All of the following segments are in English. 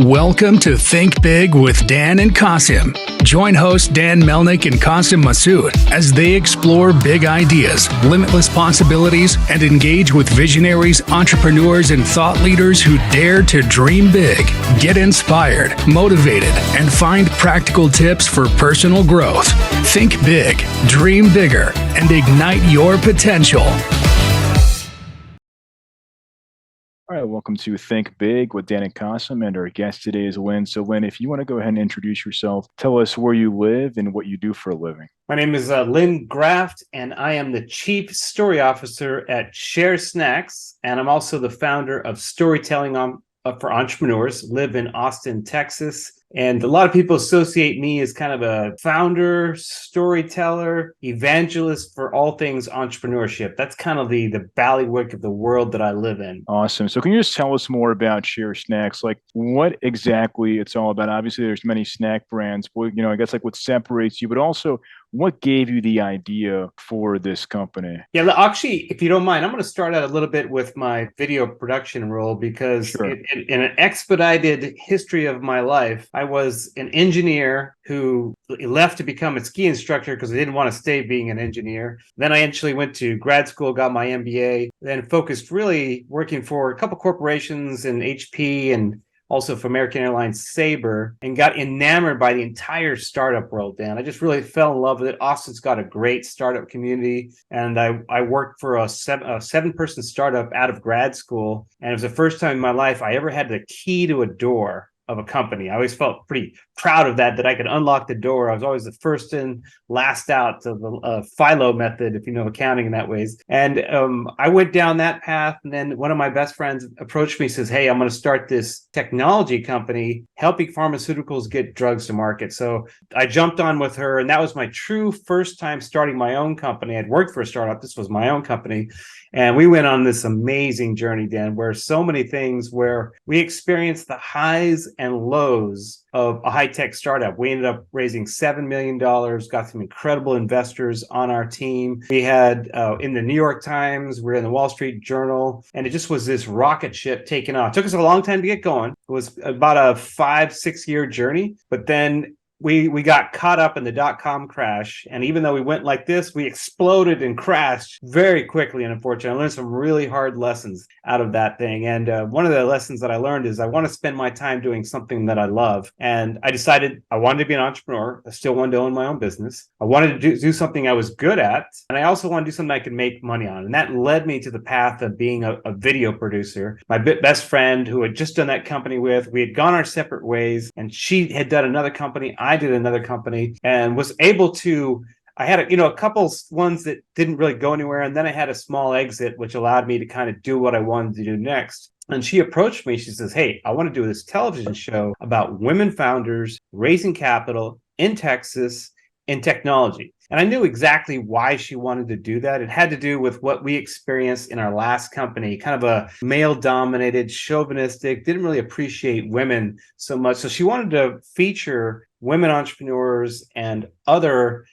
Welcome to Think Big with Dan and Qasim. Join hosts Dan Melnick and Qasim Masood as they explore big ideas, limitless possibilities, and engage with visionaries, entrepreneurs, and thought leaders who dare to dream big, get inspired, motivated, and find practical tips for personal growth. Think big, dream bigger, and ignite your potential. All right, welcome to Think Big with Dan and Qasim, and our guest today is Lyn. So, Lyn, if you want to go ahead and introduce yourself, tell us where you live and what you do for a living. My name is Lyn Graft, and I am the Chief Story Officer at SHAR Snacks, and I'm also the founder of Storytelling for Entrepreneurs. Live in Austin, Texas. And a lot of people associate me as kind of a founder, storyteller, evangelist for all things entrepreneurship. That's kind of the ballywick of the world that I live in. Awesome. So can you just tell us more about SHAR Snacks? Like what exactly it's all about? Obviously, there's many snack brands, but I guess like what separates you, but also what gave you the idea for this company? Yeah, actually, if you don't mind, I'm going to start out a little bit with my video production role because Sure. in an expedited history of my life, I was an engineer who left to become a ski instructor because I didn't want to stay being an engineer. Then I actually went to grad school, got my MBA, then focused really working for a couple corporations in HP and also for American Airlines Sabre, and got enamored by the entire startup world, Dan. I just really fell in love with it. Austin's got a great startup community, and I worked for a seven-person startup out of grad school, and it was the first time in my life I ever had the key to a door of a company. I always felt pretty proud of that I could unlock the door. I was always the first in, last out, to the FILO method, if you know accounting in that ways. And I went down that path, and then one of my best friends approached me, says, "Hey, I'm going to start this technology company helping pharmaceuticals get drugs to market." So I jumped on with her, and that was my true first time starting my own company. I'd worked for a startup. This was my own company. And we went on this amazing journey, Dan, where so many things where we experienced the highs and lows of a high-tech startup. We ended up raising $7 million, got some incredible investors on our team. We had in the New York Times, we're in the Wall Street Journal, and it just was this rocket ship taking off. It took us a long time to get going. It was about a 5-6 year journey, but then we got caught up in the dot-com crash. And even though we went like this, we exploded and crashed very quickly. And unfortunately, I learned some really hard lessons out of that thing. And one of the lessons that I learned is I want to spend my time doing something that I love. And I decided I wanted to be an entrepreneur. I still wanted to own my own business. I wanted to do something I was good at. And I also wanted to do something I could make money on. And that led me to the path of being a video producer. My best friend who had just done that company with, we had gone our separate ways, and she had done another company. I did another company, and was able to, I had a couple ones that didn't really go anywhere, and then I had a small exit which allowed me to kind of do what I wanted to do next. And she approached me, she says, "Hey, I want to do this television show about women founders raising capital in Texas in technology." And I knew exactly why she wanted to do that. It had to do with what we experienced in our last company, kind of a male-dominated, chauvinistic, didn't really appreciate women so much. So she wanted to feature women entrepreneurs and other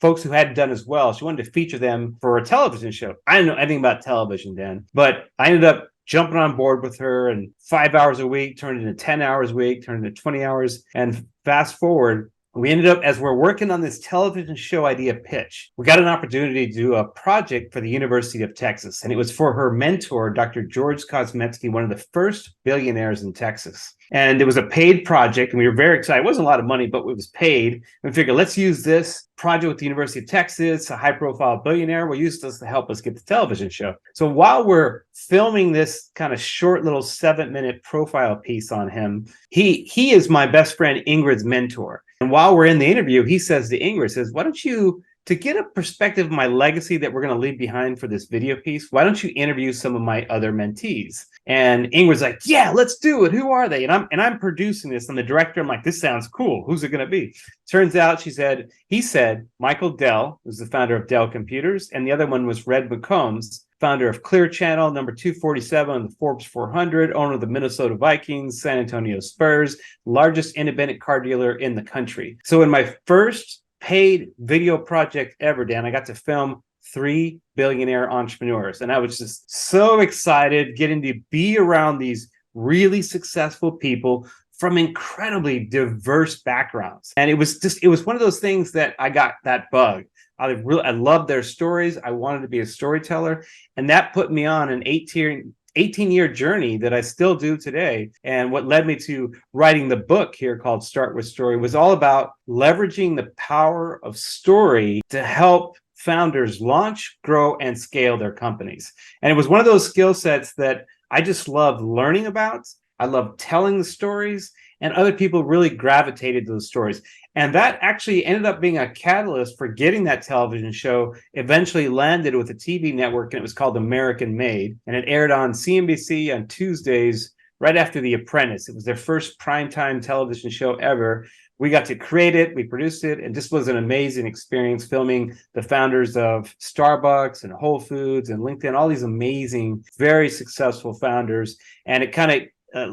folks who hadn't done as well. She wanted to feature them for a television show. I didn't know anything about television then, but I ended up jumping on board with her, and 5 hours a week turned into 10 hours a week, turned into 20 hours. And fast forward, we ended up, as we're working on this television show idea pitch, we got an opportunity to do a project for the University of Texas. And it was for her mentor, Dr. George Kosmetsky, one of the first billionaires in Texas. And it was a paid project, and we were very excited. It wasn't a lot of money, but it was paid. We figured, let's use this project with the University of Texas, a high-profile billionaire. We'll use this to help us get the television show. So while we're filming this kind of short little 7-minute profile piece on him, he is my best friend Ingrid's mentor. And while we're in the interview, he says to Ingrid, "Why don't you, to get a perspective of my legacy that we're going to leave behind for this video piece, why don't you interview some of my other mentees?" And Ingrid's like, "Yeah, let's do it. Who are they?" And I'm producing this. I'm the director. I'm like, "This sounds cool. Who's it going to be?" Turns out he said Michael Dell, who's the founder of Dell Computers, and the other one was Red McCombs, founder of Clear Channel, number 247 on the Forbes 400, owner of the Minnesota Vikings, San Antonio Spurs, largest independent car dealer in the country. So in my first paid video project ever, Dan, I got to film 3 billionaire entrepreneurs. And I was just so excited getting to be around these really successful people from incredibly diverse backgrounds. And it was one of those things that I got that bug. I loved their stories. I wanted to be a storyteller. And that put me on an 18-year journey that I still do today. And what led me to writing the book here called Start With Story was all about leveraging the power of story to help founders launch, grow, and scale their companies. And it was one of those skill sets that I just loved learning about. I loved telling the stories, and other people really gravitated to those stories. And that actually ended up being a catalyst for getting that television show eventually landed with a TV network, and it was called American Made. And it aired on CNBC on Tuesdays right after The Apprentice. It was their first primetime television show ever. We got to create it, we produced it, and this was an amazing experience filming the founders of Starbucks and Whole Foods and LinkedIn, all these amazing, very successful founders. And it kind of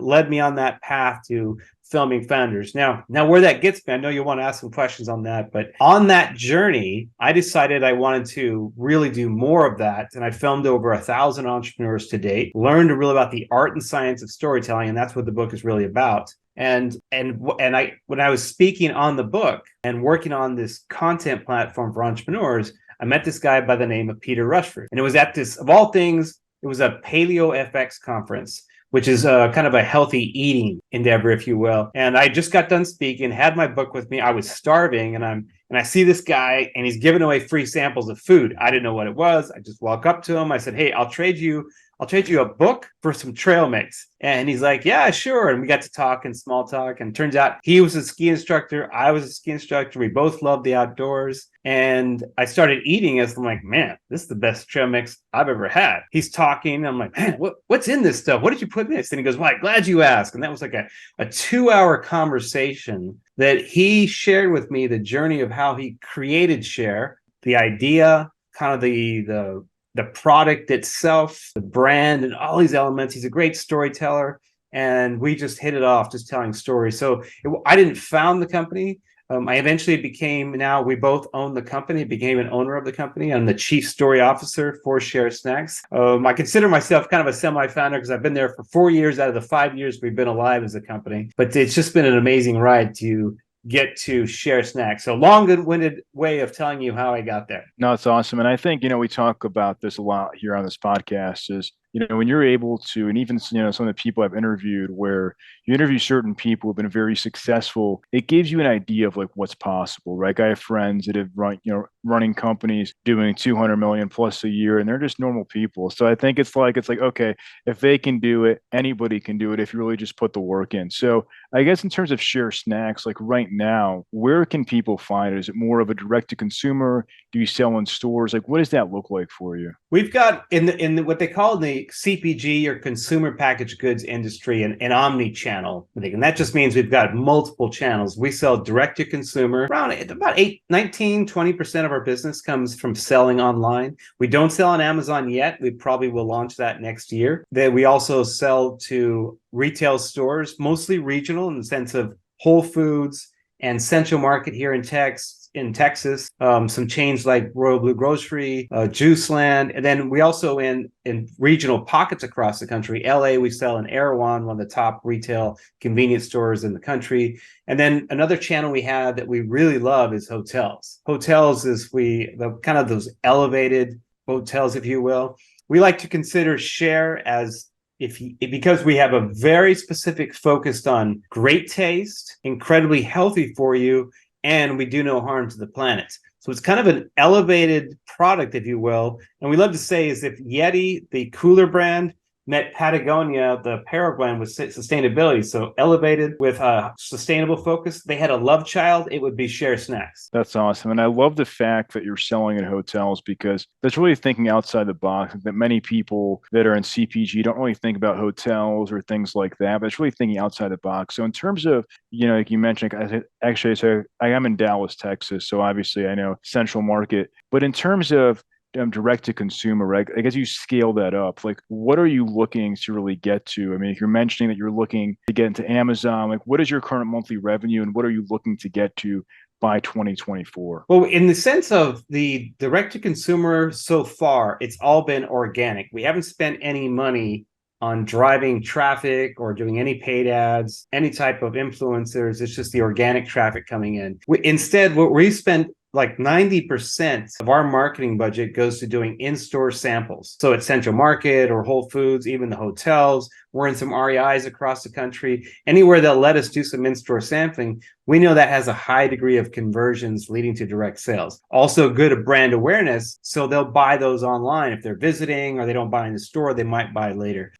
led me on that path to filming founders. Now where that gets me, I know you want to ask some questions on that, but on that journey, I decided I wanted to really do more of that. And I filmed over 1,000 entrepreneurs to date, learned really about the art and science of storytelling. And that's what the book is really about. And when I was speaking on the book and working on this content platform for entrepreneurs, I met this guy by the name of Peter Rushford. And it was at this, of all things, it was a Paleo FX conference, which is kind of a healthy eating endeavor, if you will. And I just got done speaking, had my book with me. I was starving, and I see this guy, and he's giving away free samples of food. I didn't know what it was. I just walk up to him. I said, "Hey, I'll trade you a book for some trail mix." And he's like, "Yeah, sure." And we got to talk and small talk. And turns out he was a ski instructor. I was a ski instructor. We both loved the outdoors. And I started eating as I'm like, "Man, this is the best trail mix I've ever had." He's talking. I'm like, "Man, what's in this stuff? What did you put in this?" And he goes, "Well, I'm glad you asked." And that was like a 2-hour conversation that he shared with me the journey of how he created SHAR, the idea, kind of the product itself, the brand, and all these elements. He's a great storyteller, and we just hit it off, just telling stories. So I didn't found the company. I eventually we both own the company, became an owner of the company. I'm the chief story officer for SHAR Snacks. I consider myself kind of a semi-founder because I've been there for 4 years out of the 5 years we've been alive as a company. But it's just been an amazing ride to get to SHAR Snacks. So long-winded way of telling you how I got there. No, it's awesome. And I think, we talk about this a lot here on this podcast is, when you're able to, and even, some of the people I've interviewed where you interview certain people who've been very successful, it gives you an idea of like what's possible, right? I have friends that have running companies doing 200 million plus a year, and they're just normal people. So I think it's like, okay, if they can do it, anybody can do it if you really just put the work in. So I guess in terms of SHAR Snacks, like right now, where can people find it? Is it more of a direct to consumer? Do you sell in stores? Like, what does that look like for you? We've got in what they call the CPG or consumer packaged goods industry an omni-channel, and that just means we've got multiple channels. We sell direct to consumer. Around about 19-20% of our business comes from selling online. We don't sell on Amazon yet. We probably will launch that next year. Then we also sell to retail stores, mostly regional in the sense of Whole Foods and Central Market here in Texas, some chains like Royal Blue Grocery, Juice Land, and then we also in regional pockets across the country. LA, we sell in Erewhon, one of the top retail convenience stores in the country. And then another channel we have that we really love is hotels. Hotels is the kind of those elevated hotels, if you will. We like to consider SHAR as because we have a very specific focus on great taste, incredibly healthy for you, and we do no harm to the planet. So it's kind of an elevated product, if you will. And we love to say is if Yeti, the cooler brand, met Patagonia, the apparel brand, with sustainability. So elevated with a sustainable focus. They had a love child, it would be SHAR Snacks. That's awesome. And I love the fact that you're selling in hotels because that's really thinking outside the box that many people that are in CPG don't really think about hotels or things like that, but it's really thinking outside the box. So in terms of, like you mentioned, so I am in Dallas, Texas. So obviously I know Central Market, but in terms of direct to consumer, right? I guess you scale that up. Like, what are you looking to really get to? I mean, if you're mentioning that you're looking to get into Amazon, like what is your current monthly revenue and what are you looking to get to by 2024? Well, in the sense of the direct to consumer so far, it's all been organic. We haven't spent any money on driving traffic or doing any paid ads, any type of influencers. It's just the organic traffic coming in. Instead, what we spend like 90% of our marketing budget goes to doing in-store samples. So at Central Market or Whole Foods, even the hotels, we're in some REIs across the country. Anywhere they'll let us do some in-store sampling, we know that has a high degree of conversions leading to direct sales. Also good brand awareness, so they'll buy those online. If they're visiting or they don't buy in the store, they might buy later.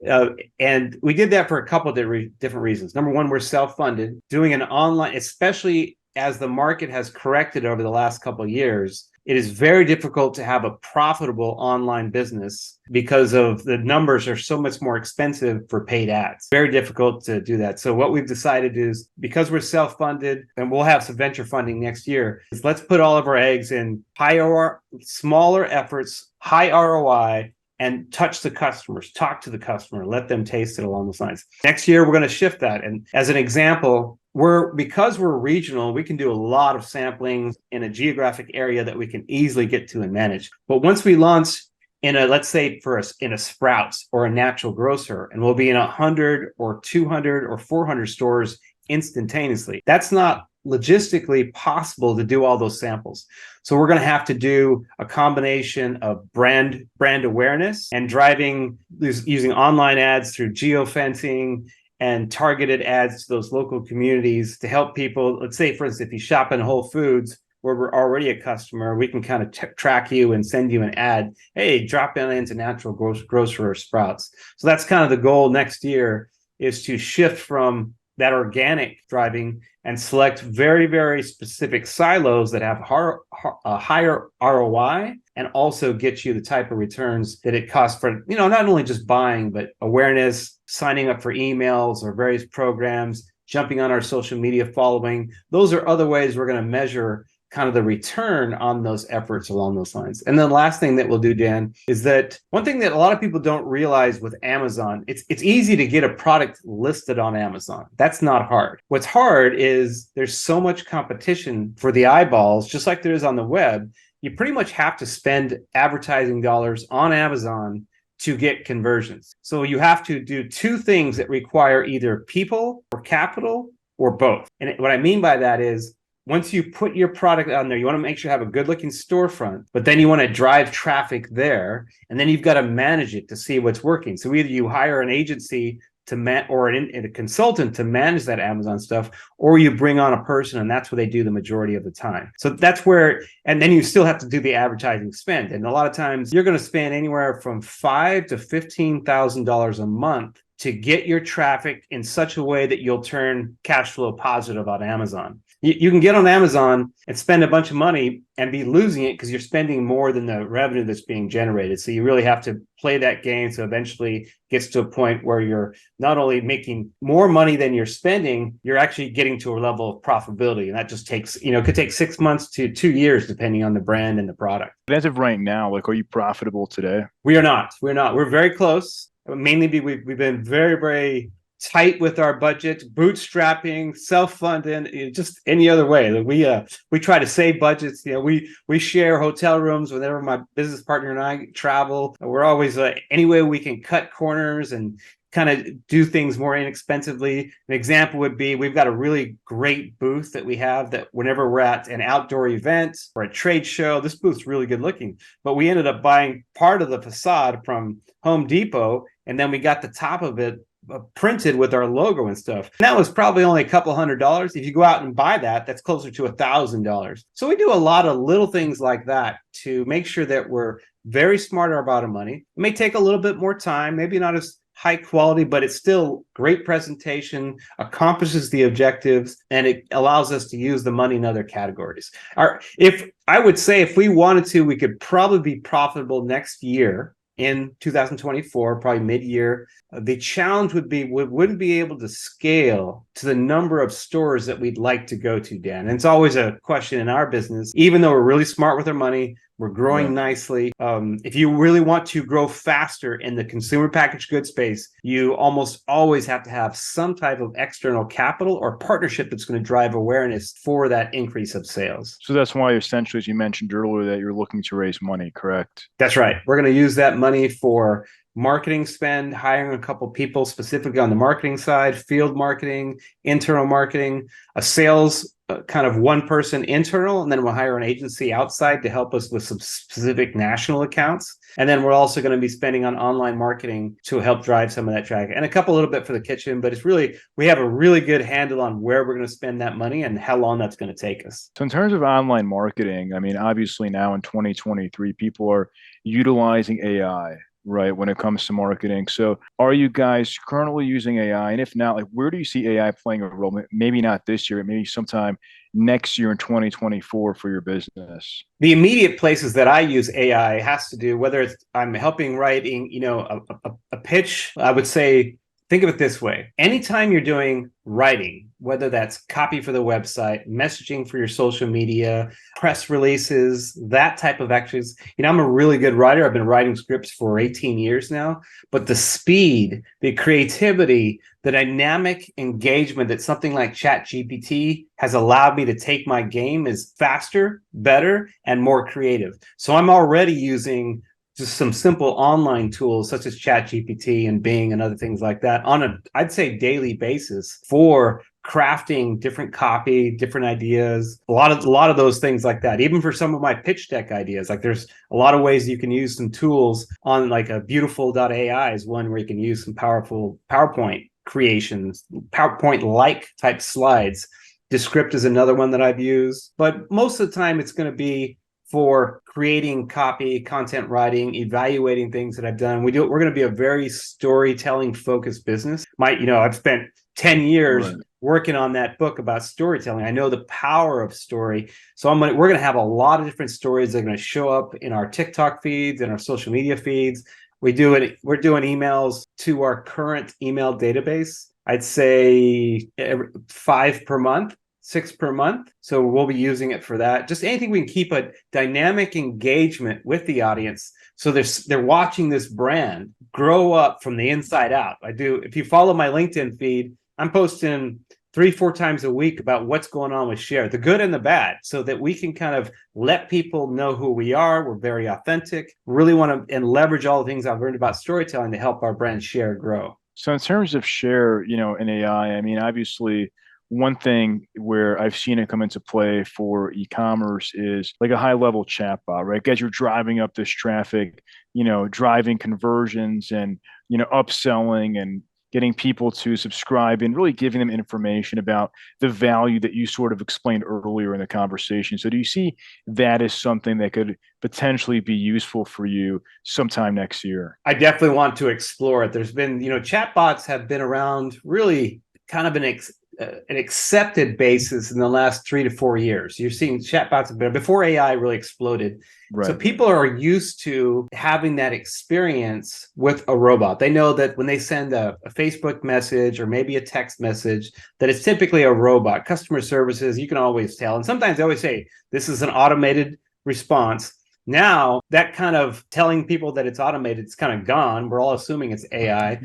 And we did that for a couple of different reasons. Number one, we're self-funded. Doing an online, especially as the market has corrected over the last couple of years, it is very difficult to have a profitable online business because of the numbers are so much more expensive for paid ads. Very difficult to do that. So what we've decided is, because we're self-funded and we'll have some venture funding next year, is let's put all of our eggs in smaller efforts, high ROI, and touch the customers, talk to the customer, let them taste it along those lines. Next year, we're going to shift that. And as an example, because we're regional, we can do a lot of sampling in a geographic area that we can easily get to and manage. But once we launch in let's say in a Sprouts or a natural grocer, and we'll be in 100 or 200 or 400 stores instantaneously, that's not logistically possible to do all those samples. So we're going to have to do a combination of brand awareness and using online ads through geofencing and targeted ads to those local communities to help people. Let's say, for instance, if you shop in Whole Foods, where we're already a customer, we can kind of track you and send you an ad. Hey, drop into natural grocer or Sprouts. So that's kind of the goal next year, is to shift from that organic driving and select very, very specific silos that have a higher ROI and also get you the type of returns that it costs for, not only just buying, but awareness, signing up for emails or various programs, jumping on our social media following. Those are other ways we're going to measure kind of the return on those efforts along those lines. And then the last thing that we'll do, Dan, is that one thing that a lot of people don't realize with Amazon, it's easy to get a product listed on Amazon. That's not hard. What's hard is there's so much competition for the eyeballs, just like there is on the web. You pretty much have to spend advertising dollars on Amazon to get conversions. So you have to do two things that require either people or capital or both. And what I mean by that is, once you put your product on there, you want to make sure you have a good looking storefront, but then you want to drive traffic there, and then you've got to manage it to see what's working. So either you hire an agency or a consultant to manage that Amazon stuff, or you bring on a person, and that's what they do the majority of the time. So that's where, and then you still have to do the advertising spend. And a lot of times you're going to spend anywhere from $5,000 to $15,000 a month to get your traffic in such a way that you'll turn cash flow positive on Amazon. You can get on Amazon and spend a bunch of money and be losing it because you're spending more than the revenue that's being generated. So you really have to play that game. So eventually it gets to a point where you're not only making more money than you're spending, you're actually getting to a level of profitability. And that just takes, it could take 6 months to 2 years, depending on the brand and the product. But as of right now, are you profitable today? We are not. We're not. We're very close. Mainly we've been very, very tight with our budget, bootstrapping, self-funding, just any other way. We try to save budgets. We share hotel rooms whenever my business partner and I travel. We're always any way we can cut corners and kind of do things more inexpensively. An example would be, we've got a really great booth that we have that whenever we're at an outdoor event or a trade show, this booth's really good looking. But we ended up buying part of the facade from Home Depot, and then we got the top of it printed with our logo and stuff. And that was probably only a couple $100. If you go out and buy that, that's closer to $1,000. So we do a lot of little things like that to make sure that we're very smart about our money. It may take a little bit more time, maybe not as high quality, but it's still great presentation, accomplishes the objectives, and it allows us to use the money in other categories. If we wanted to, we could probably be profitable next year in 2024, probably mid-year. The challenge would be we wouldn't be able to scale to the number of stores that we'd like to go to, Dan. And it's always a question in our business. Even though we're really smart with our money, we're growing nicely. If you really want to grow faster in the consumer packaged goods space, you almost always have to have some type of external capital or partnership that's going to drive awareness for that increase of sales. So that's why, essentially, as you mentioned earlier, that you're looking to raise money, correct? That's right. We're going to use that money for marketing spend, hiring a couple people specifically on the marketing side, field marketing, internal marketing, a sales kind of one person internal, and then we'll hire an agency outside to help us with some specific national accounts. And then we're also going to be spending on online marketing to help drive some of that traffic, and a little bit for the kitchen. But it's really, we have a really good handle on where we're going to spend that money and how long that's going to take us. So in terms of online marketing, I mean, obviously now in 2023, people are utilizing AI, right, when it comes to marketing. So are you guys currently using AI? And if not, like, where do you see AI playing a role? Maybe not this year, maybe sometime next year in 2024 for your business. The immediate places that I use AI has to do, whether it's I'm helping writing, a pitch. I would say, think of it this way. Anytime you're doing writing, whether that's copy for the website, messaging for your social media, press releases, that type of actions. I'm a really good writer. I've been writing scripts for 18 years now, but the speed, the creativity, the dynamic engagement that something like ChatGPT has allowed me to take my game is faster, better, and more creative. So I'm already using just some simple online tools such as ChatGPT and Bing and other things like that on I'd say daily basis for crafting different copy, different ideas, a lot of those things like that. Even for some of my pitch deck ideas, like there's a lot of ways you can use some tools on, like a beautiful.ai is one where you can use some powerful PowerPoint creations, PowerPoint-like type slides. Descript is another one that I've used, but most of the time it's going to be for creating copy, content writing, evaluating things that I've done. We're going to be a very storytelling focused business. I've spent 10 years working on that book about storytelling. I know the power of story. So we're going to have a lot of different stories that are going to show up in our TikTok feeds and our social media feeds. We're doing emails to our current email database. I'd say 5 per month. 6 per month. So we'll be using it for that. Just anything we can keep a dynamic engagement with the audience. So they're watching this brand grow up from the inside out. If you follow my LinkedIn feed, I'm posting 3-4 times a week about what's going on with SHAR, the good and the bad, so that we can kind of let people know who we are. We're very authentic, really want to, and leverage all the things I've learned about storytelling to help our brand SHAR grow. So in terms of SHAR, in AI, I mean, obviously, one thing where I've seen it come into play for e-commerce is like a high-level chatbot, right? As you're driving up this traffic, driving conversions and, upselling and getting people to subscribe and really giving them information about the value that you sort of explained earlier in the conversation. So do you see that as something that could potentially be useful for you sometime next year? I definitely want to explore it. There's been, chatbots have been around really kind of an accepted basis in the last 3 to 4 years. You're seeing chatbots before AI really exploded. Right. So people are used to having that experience with a robot. They know that when they send a Facebook message or maybe a text message, that it's typically a robot. Customer services, you can always tell. And sometimes they always say, this is an automated response. Now, that kind of telling people that it's automated, it's kind of gone. We're all assuming it's AI.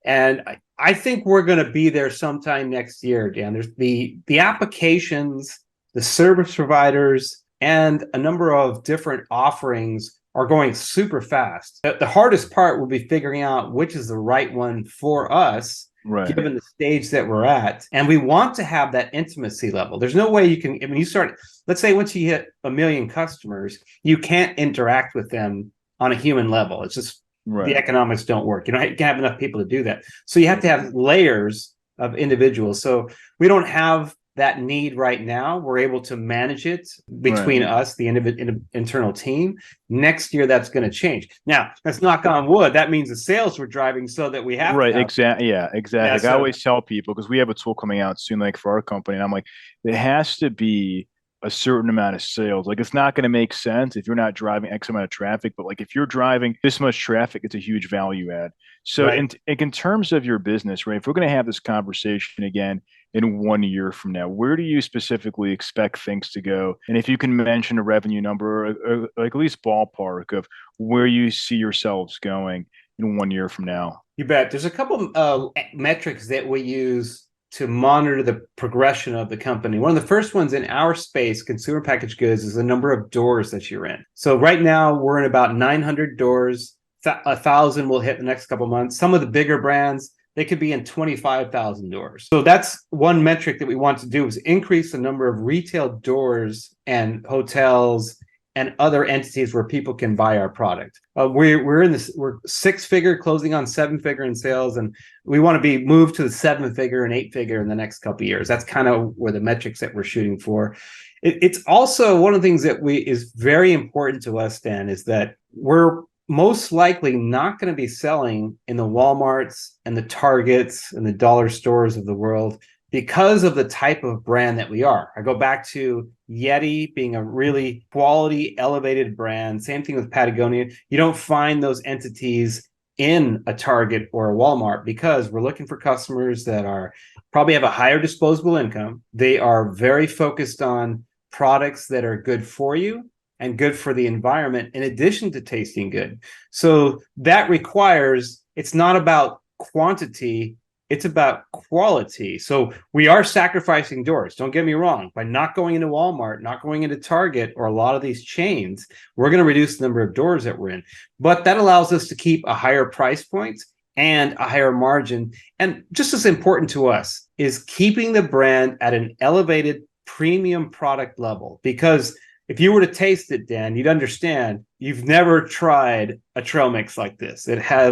And I think we're going to be there sometime next year, Dan. There's the applications, the service providers, and a number of different offerings are going super fast. The hardest part will be figuring out which is the right one for us, right, given the stage that we're at. And we want to have that intimacy level. There's no way you can, when you start, let's say once you hit 1 million customers, you can't interact with them on a human level. It's just, right, the economics don't work. You can't have enough people to do that. So you have to have layers of individuals. So we don't have that need right now. We're able to manage it between us, the internal team. Next year, that's going to change. Now, let's knock on wood. That means the sales we're driving so that we have right. Exactly. Yeah, exactly. Yeah, so I always tell people, because we have a tool coming out soon, like for our company, and I'm like, it has to be a certain amount of sales. Like, it's not going to make sense if you're not driving X amount of traffic, but like if you're driving this much traffic, it's a huge value add. So right, in terms of your business, right, if we're going to have this conversation again in 1 year from now, where do you specifically expect things to go? And if you can mention a revenue number, or like at least ballpark of where you see yourselves going in 1 year from now. You bet. There's a couple metrics that we use to monitor the progression of the company. One of the first ones in our space, consumer packaged goods, is the number of doors that you're in. So right now we're in about 900 doors. 1,000 will hit the next couple of months. Some of the bigger brands, they could be in 25,000 doors. So that's one metric that we want to do, is increase the number of retail doors and hotels and other entities where people can buy our product. We're 6-figure, closing on 7-figure in sales, and we want to be moved to the 7-figure and 8-figure in the next couple of years. That's kind of where the metrics that we're shooting for. It's also one of the things that is very important to us, Dan, is that we're most likely not going to be selling in the Walmarts and the Targets and the dollar stores of the world because of the type of brand that we are. I go back to Yeti being a really quality, elevated brand. Same thing with Patagonia. You don't find those entities in a Target or a Walmart because we're looking for customers that probably have a higher disposable income. They are very focused on products that are good for you and good for the environment, in addition to tasting good. So that requires, it's not about quantity, it's about quality. So we are sacrificing doors. Don't get me wrong. By not going into Walmart, not going into Target, or a lot of these chains, we're going to reduce the number of doors that we're in. But that allows us to keep a higher price point and a higher margin. And just as important to us is keeping the brand at an elevated premium product level. Because if you were to taste it, Dan, you'd understand you've never tried a trail mix like this.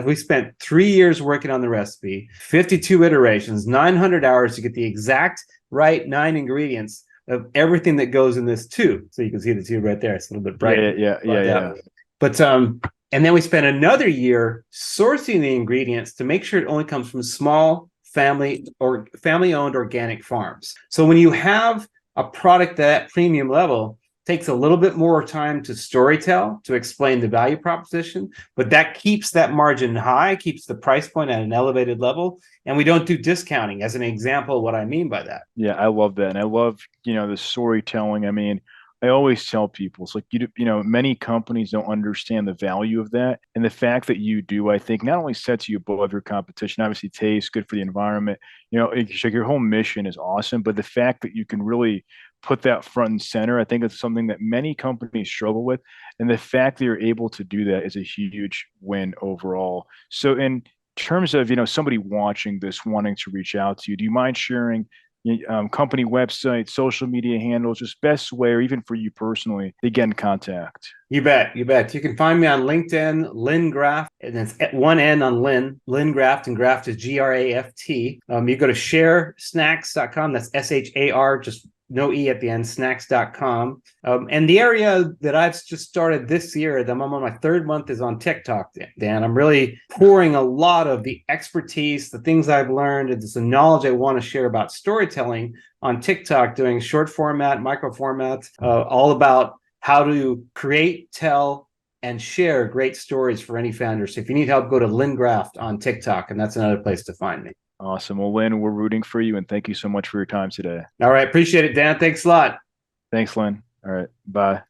We spent 3 years working on the recipe, 52 iterations, 900 hours to get the exact right 9 ingredients of everything that goes in this tube. So you can see the tube right there. It's a little bit bright. Yeah. But and then we spent another year sourcing the ingredients to make sure it only comes from small family-owned organic farms. So when you have a product at premium level, takes a little bit more time to storytell, to explain the value proposition, but that keeps that margin high, keeps the price point at an elevated level, and we don't do discounting. As an example, what I mean by that. Yeah, I love that. And I love, the storytelling. I mean, I always tell people, it's like, many companies don't understand the value of that. And the fact that you do, I think, not only sets you above your competition, obviously tastes good for the environment, it's like your whole mission is awesome, but the fact that you can really put that front and center, I think it's something that many companies struggle with. And the fact that you're able to do that is a huge win overall. So in terms of, somebody watching this, wanting to reach out to you, do you mind sharing company website, social media handles, just best way, or even for you personally, to get in contact? You bet. You can find me on LinkedIn, Lyn Graft, and it's at one N on Lyn Graft, and Graft is Graft. You go to sharesnacks.com. That's SHAR, just no E at the end, snacks.com. And the area that I've just started this year, I'm on my 3rd month, is on TikTok, Dan. I'm really pouring a lot of the expertise, the things I've learned, and the knowledge I want to share about storytelling on TikTok, doing short format, micro format, all about how to create, tell, and share great stories for any founder. So if you need help, go to Lyn Graft on TikTok, and that's another place to find me. Awesome. Well, Lyn, we're rooting for you, and thank you so much for your time today. All right. Appreciate it, Dan. Thanks a lot. Thanks, Lyn. All right. Bye.